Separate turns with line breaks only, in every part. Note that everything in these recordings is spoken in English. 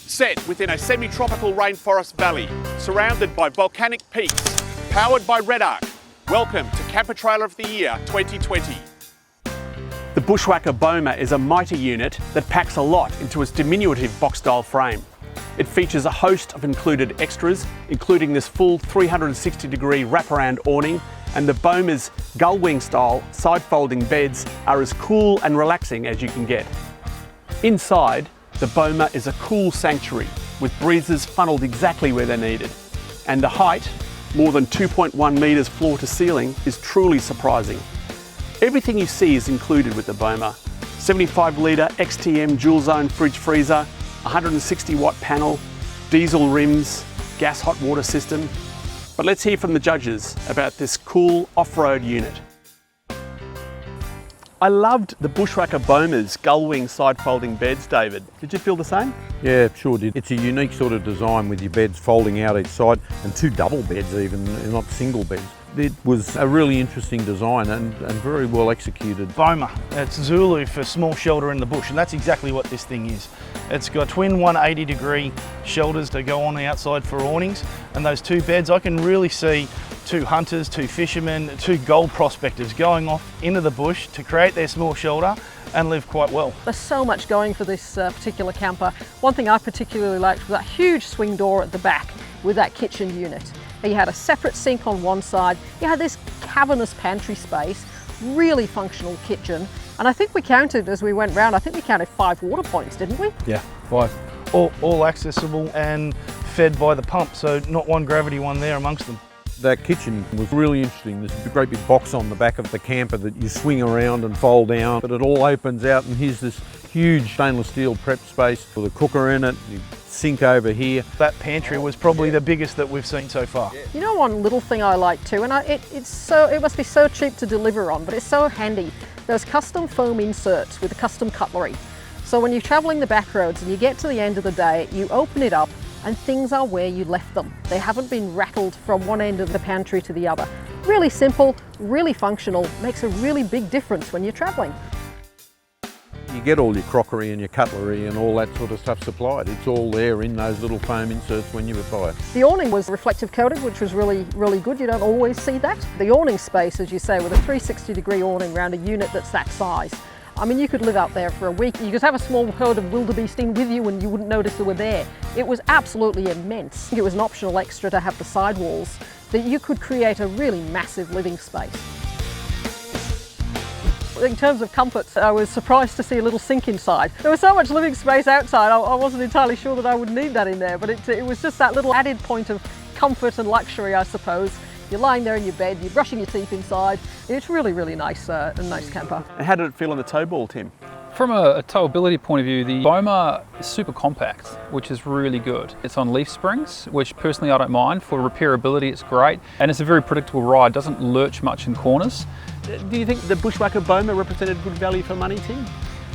Set within a semi-tropical rainforest valley, surrounded by volcanic peaks, powered by Red Arc. Welcome to Camper Trailer of the Year 2020. The Bushwakka Bhoma is a mighty unit that packs a lot into its diminutive box-style frame. It features a host of included extras, including this full 360-degree wraparound awning, and the Bhoma's gull-wing style side-folding beds are as cool and relaxing as you can get. Inside, the Bhoma is a cool sanctuary with breezes funneled exactly where they're needed. And the height, more than 2.1 metres floor to ceiling, is truly surprising. Everything you see is included with the Bhoma. 75 litre XTM dual zone fridge freezer, 160 watt panel, diesel rims, gas hot water system. But let's hear from the judges about this cool off-road unit. I loved the Bushwakka Bhoma's gull-wing side-folding beds, David. Did you feel the same?
Yeah, sure did. It's a unique sort of design with your beds folding out each side, and two double beds even, not single beds. It was a really interesting design and very well executed.
Bhoma, it's Zulu for small shelter in the bush, and that's exactly what this thing is. It's got twin 180-degree shelters to go on the outside for awnings, and those two beds, I can really see two hunters, two fishermen, two gold prospectors going off into the bush to create their small shelter and live quite well.
There's so much going for this particular camper. One thing I particularly liked was that huge swing door at the back with that kitchen unit. You had a separate sink on one side, you had this cavernous pantry space, really functional kitchen, and I think we counted as we went round, I think we counted 5 water points, didn't we?
Yeah, 5. All accessible and fed by the pump, so not one gravity one there amongst them.
That kitchen was really interesting. There's a great big box on the back of the camper that you swing around and fold down, but it all opens out, and here's this huge stainless steel prep space with a cooker in it, your sink over here.
That pantry was probably the biggest that we've seen so far.
You know, one little thing I like too, and it must be so cheap to deliver on, but it's so handy. Those custom foam inserts with the custom cutlery. So when you're traveling the back roads and you get to the end of the day, you open it up and things are where you left them. They haven't been rattled from one end of the pantry to the other. Really simple, really functional, makes a really big difference when you're traveling.
You get all your crockery and your cutlery and all that sort of stuff supplied. It's all there in those little foam inserts when you buy it.
The awning was reflective coated, which was really good. You don't always see that. The awning space, as you say, with a 360-degree awning around a unit that's that size. I mean, you could live out there for a week. You could have a small herd of wildebeest in with you and you wouldn't notice they were there. It was absolutely immense. It was an optional extra to have the sidewalls that you could create a really massive living space. In terms of comfort, I was surprised to see a little sink inside. There was so much living space outside, I wasn't entirely sure that I would need that in there, but it was just that little added point of comfort and luxury, I suppose. You're lying there in your bed, you're brushing your teeth inside. It's really, really nice, a nice camper.
And how did it feel on the tow ball, Tim?
From a towability point of view, the Bhoma is super compact, which is really good. It's on leaf springs, which personally I don't mind. For repairability, it's great. And it's a very predictable ride, doesn't lurch much in corners.
Do you think the Bushwakka Bhoma represented good value for money, Tim?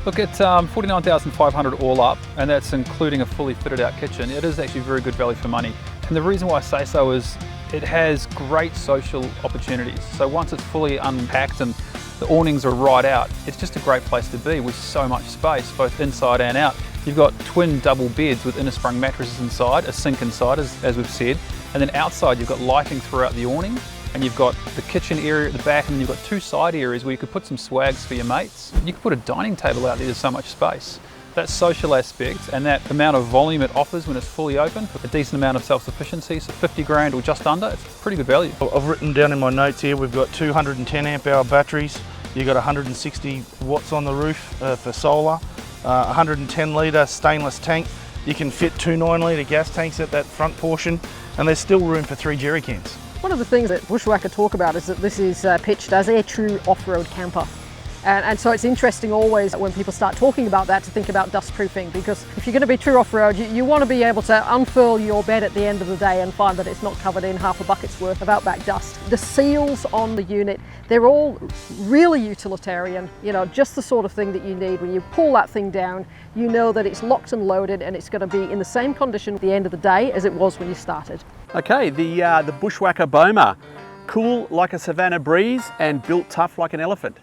Look, at $49,500 all up, and that's including a fully fitted out kitchen. It is actually very good value for money. And the reason why I say so is it has great social opportunities. So once it's fully unpacked and the awnings are right out, it's just a great place to be with so much space, both inside and out. You've got twin double beds with inner sprung mattresses inside, a sink inside, as we've said, and then outside you've got lighting throughout the awning, and you've got the kitchen area at the back, and then you've got 2 side areas where you could put some swags for your mates. You could put a dining table out there, there's so much space. That social aspect and that amount of volume it offers when it's fully open, a decent amount of self-sufficiency, so 50 grand or just under, it's pretty good value.
I've written down in my notes here, we've got 210 amp hour batteries, you've got 160 watts on the roof for solar, 110 litre stainless tank. You can fit 2 9-litre gas tanks at that front portion, and there's still room for 3 jerry cans.
One of the things that Bushwakka talk about is that this is pitched as a true off-road camper. And so it's interesting always when people start talking about that to think about dust proofing, because if you're going to be true off-road, you want to be able to unfurl your bed at the end of the day and find that it's not covered in half a bucket's worth of outback dust. The seals on the unit, they're all really utilitarian, you know, just the sort of thing that you need. When you pull that thing down, you know that it's locked and loaded and it's going to be in the same condition at the end of the day as it was when you started.
Okay, the Bushwakka Bhoma, cool like a savannah breeze and built tough like an elephant.